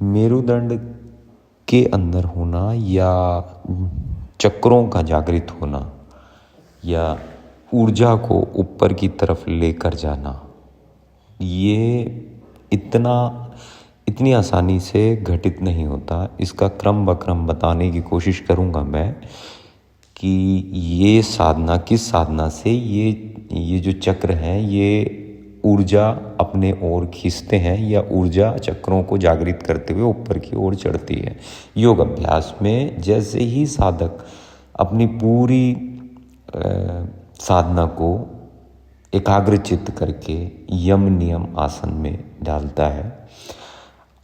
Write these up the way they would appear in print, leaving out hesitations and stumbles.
मेरुदंड के अंदर होना या चक्रों का जागृत होना या ऊर्जा को ऊपर की तरफ लेकर जाना, ये इतनी आसानी से घटित नहीं होता। इसका क्रम बक्रम बताने की कोशिश करूँगा मैं कि ये साधना किस साधना से ये जो चक्र हैं ये ऊर्जा अपने ओर खींचते हैं या ऊर्जा चक्रों को जागृत करते हुए ऊपर की ओर चढ़ती है। योग अभ्यास में जैसे ही साधक अपनी पूरी साधना को एकाग्रचित्त करके यम नियम आसन में डालता है,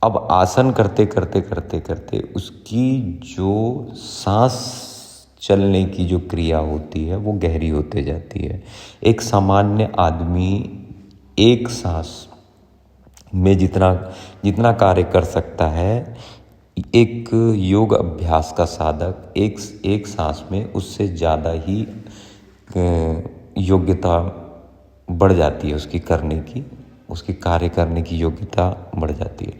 अब आसन करते करते करते करते उसकी जो सांस चलने की जो क्रिया होती है वो गहरी होते जाती है। एक सामान्य आदमी एक सांस में जितना कार्य कर सकता है, एक योग अभ्यास का साधक एक सांस में उससे ज़्यादा ही योग्यता बढ़ जाती है उसकी कार्य करने की योग्यता बढ़ जाती है।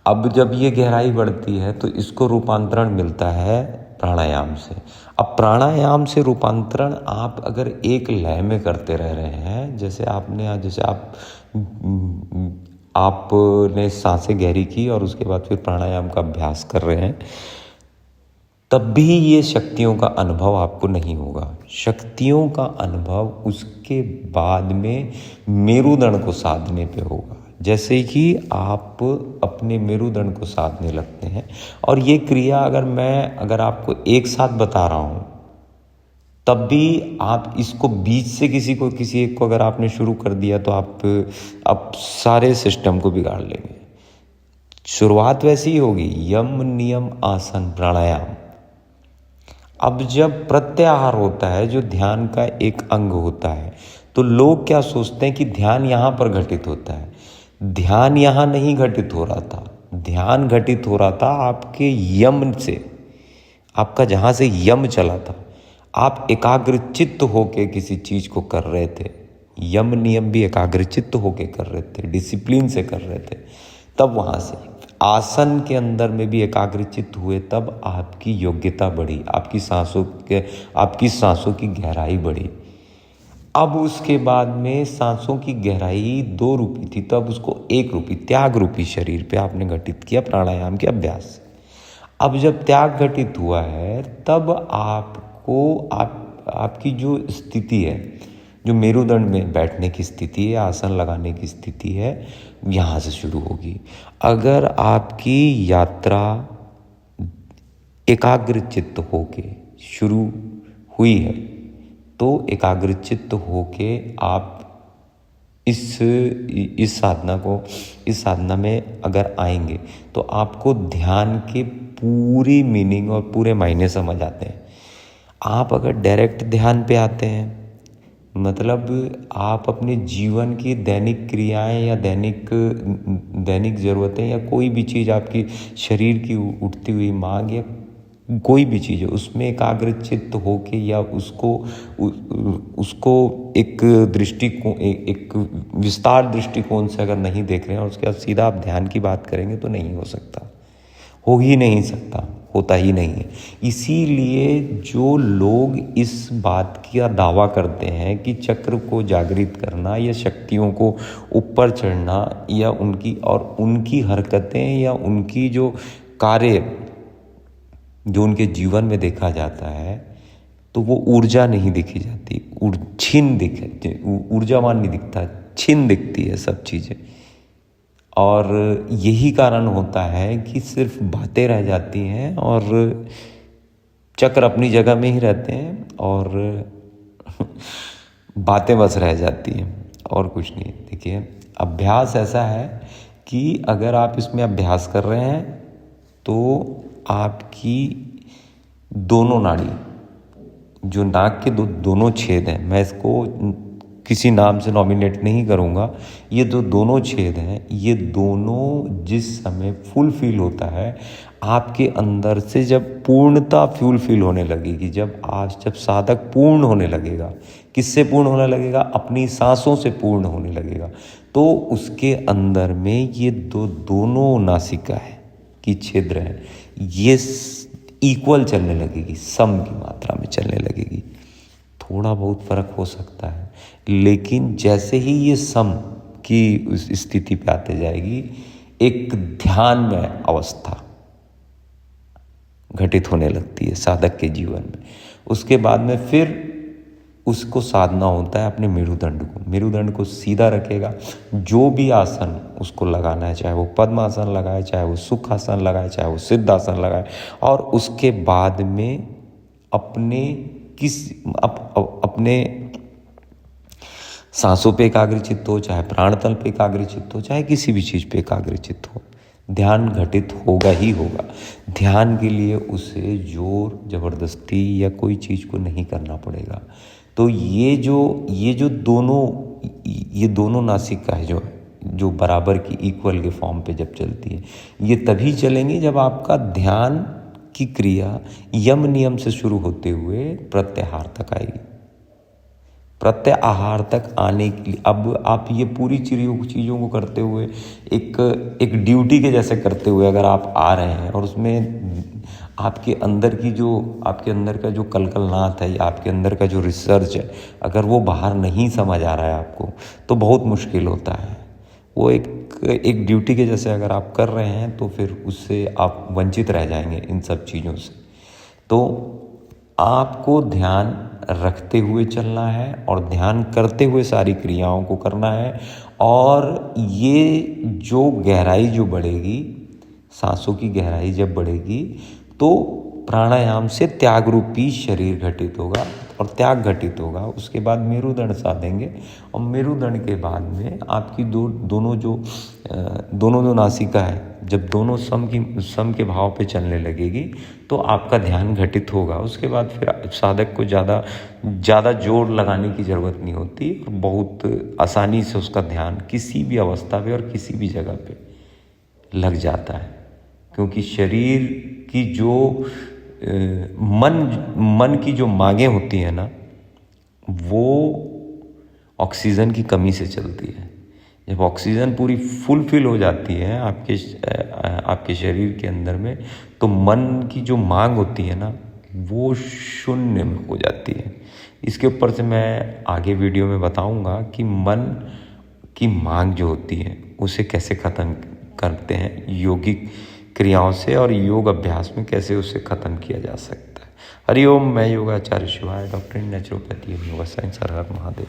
अब जब ये गहराई बढ़ती है तो इसको रूपांतरण मिलता है प्राणायाम से। अब प्राणायाम से रूपांतरण आप अगर एक लय में करते रह रहे हैं, जैसे आपने सांसें गहरी की और उसके बाद फिर प्राणायाम का अभ्यास कर रहे हैं, तब भी ये शक्तियों का अनुभव आपको नहीं होगा। शक्तियों का अनुभव उसके बाद में मेरुदंड को साधने पे होगा। जैसे कि आप अपने मेरुदंड को साधने लगते हैं, और ये क्रिया अगर आपको एक साथ बता रहा हूँ तब भी आप इसको बीच से किसी एक को अगर आपने शुरू कर दिया तो आप सारे सिस्टम को बिगाड़ लेंगे। शुरुआत वैसी ही होगी, यम नियम आसन प्राणायाम। अब जब प्रत्याहार होता है जो ध्यान का एक अंग होता है, तो लोग क्या सोचते हैं कि ध्यान यहाँ पर घटित होता है। ध्यान यहाँ नहीं घटित हो रहा था, ध्यान घटित हो रहा था आपके यम से, आपका जहाँ से यम चला था। आप एकाग्रचित्त होके किसी चीज़ को कर रहे थे, यम नियम भी एकाग्रचित्त होके कर रहे थे, डिसिप्लिन से कर रहे थे। तब वहाँ से आसन के अंदर में भी एकाग्रचित्त हुए, तब आपकी योग्यता बढ़ी, आपकी सांसों की गहराई बढ़ी। अब उसके बाद में सांसों की गहराई 2 रूपी थी, तब उसको 1 रूपी त्याग रूपी शरीर पे आपने घटित किया प्राणायाम के अभ्यास से। अब जब त्याग घटित हुआ है, तब आपकी जो स्थिति है, जो मेरुदंड में बैठने की स्थिति है, आसन लगाने की स्थिति है, यहाँ से शुरू होगी। अगर आपकी यात्रा एकाग्रचित्त होके शुरू हुई है, तो एकाग्रचित्त होके आप इस साधना में अगर आएंगे तो आपको ध्यान के पूरी मीनिंग और पूरे मायने समझ आते हैं। आप अगर डायरेक्ट ध्यान पे आते हैं, मतलब आप अपने जीवन की दैनिक क्रियाएं या दैनिक ज़रूरतें या कोई भी चीज़ आपकी शरीर की उठती हुई मांग या कोई भी चीज़ है, उसमें एकाग्रचित्त होके या उसको एक विस्तार दृष्टिकोण से अगर नहीं देख रहे हैं और उसके बाद सीधा आप ध्यान की बात करेंगे तो नहीं हो सकता, हो ही नहीं सकता, होता ही नहीं है। इसीलिए जो लोग इस बात का दावा करते हैं कि चक्र को जागृत करना या शक्तियों को ऊपर चढ़ना या उनकी हरकतें या उनकी जो कार्य जो उनके जीवन में देखा जाता है, तो वो ऊर्जा नहीं दिखी जाती, ऊर्जावान नहीं दिखता, छिन दिखती है सब चीज़ें। और यही कारण होता है कि सिर्फ बातें रह जाती हैं और चक्र अपनी जगह में ही रहते हैं और बातें बस रह जाती हैं और कुछ नहीं। देखिए, अभ्यास ऐसा है कि अगर आप इसमें अभ्यास कर रहे हैं तो आपकी दोनों नाड़ी, जो नाक के दोनों छेद हैं, मैं इसको किसी नाम से नॉमिनेट नहीं करूँगा, ये दोनों छेद हैं, ये दोनों जिस समय फुल फील होता है, आपके अंदर से जब पूर्णता फील होने लगेगी, जब साधक पूर्ण होने लगेगा, किससे पूर्ण होने लगेगा? अपनी सांसों से पूर्ण होने लगेगा, तो उसके अंदर में ये दोनों नासिका है, की छिद्र है ये इक्वल चलने लगेगी, सम की मात्रा में चलने लगेगी। थोड़ा बहुत फर्क हो सकता है, लेकिन जैसे ही ये सम की उस स्थिति पे आते जाएगी, एक ध्यान में अवस्था घटित होने लगती है साधक के जीवन में। उसके बाद में फिर उसको साधना होता है अपने मेरुदंड को सीधा रखेगा। जो भी आसन उसको लगाना है, चाहे वो पद्मासन लगाए, चाहे वो सुखासन लगाए, चाहे वो सिद्धासन लगाए, और उसके बाद में अपने सांसों पे एकाग्रचित्त हो, चाहे प्राणतल पे एकाग्रचित्त हो, चाहे किसी भी चीज़ पे एकाग्रचित्त हो, ध्यान घटित होगा ही होगा। ध्यान के लिए उसे जोर जबरदस्ती या कोई चीज़ को नहीं करना पड़ेगा। तो ये जो दोनों नासिका है जो बराबर की इक्वल के फॉर्म पे जब चलती है, ये तभी चलेंगी जब आपका ध्यान की क्रिया यम नियम से शुरू होते हुए प्रत्याहार तक आएगी। प्रत्याहार तक आने के लिए अब आप ये पूरी चीज़ों को करते हुए एक ड्यूटी के जैसे करते हुए अगर आप आ रहे हैं, और उसमें आपके अंदर का जो कलकलनाथ है या आपके अंदर का जो रिसर्च है, अगर वो बाहर नहीं समझ आ रहा है आपको, तो बहुत मुश्किल होता है। वो एक ड्यूटी के जैसे अगर आप कर रहे हैं, तो फिर उससे आप वंचित रह जाएंगे इन सब चीज़ों से। तो आपको ध्यान रखते हुए चलना है और ध्यान करते हुए सारी क्रियाओं को करना है। और ये जो गहराई जो बढ़ेगी, सांसों की गहराई जब बढ़ेगी, तो प्राणायाम से त्याग रूपी शरीर घटित होगा, और त्याग घटित होगा। उसके बाद मेरुदंड साधेंगे, और मेरुदंड के बाद में आपकी दोनों जो नासिका है, जब दोनों सम के भाव पे चलने लगेगी, तो आपका ध्यान घटित होगा। उसके बाद फिर साधक को ज़्यादा जोर लगाने की ज़रूरत नहीं होती, बहुत आसानी से उसका ध्यान किसी भी अवस्था पे और किसी भी जगह पे लग जाता है। क्योंकि शरीर की जो मन की जो मांगें होती हैं ना, वो ऑक्सीजन की कमी से चलती है। जब ऑक्सीजन पूरी फुलफिल हो जाती है आपके शरीर के अंदर में, तो मन की जो मांग होती है ना, वो शून्य में हो जाती है। इसके ऊपर से मैं आगे वीडियो में बताऊंगा कि मन की मांग जो होती है उसे कैसे ख़त्म करते हैं योगिक क्रियाओं से, और योग अभ्यास में कैसे उसे ख़त्म किया जा सकता है। हरिओम। मैं योगाचार्य शिवाय, doctor in naturopathy and yoga science. Her her Mahadev.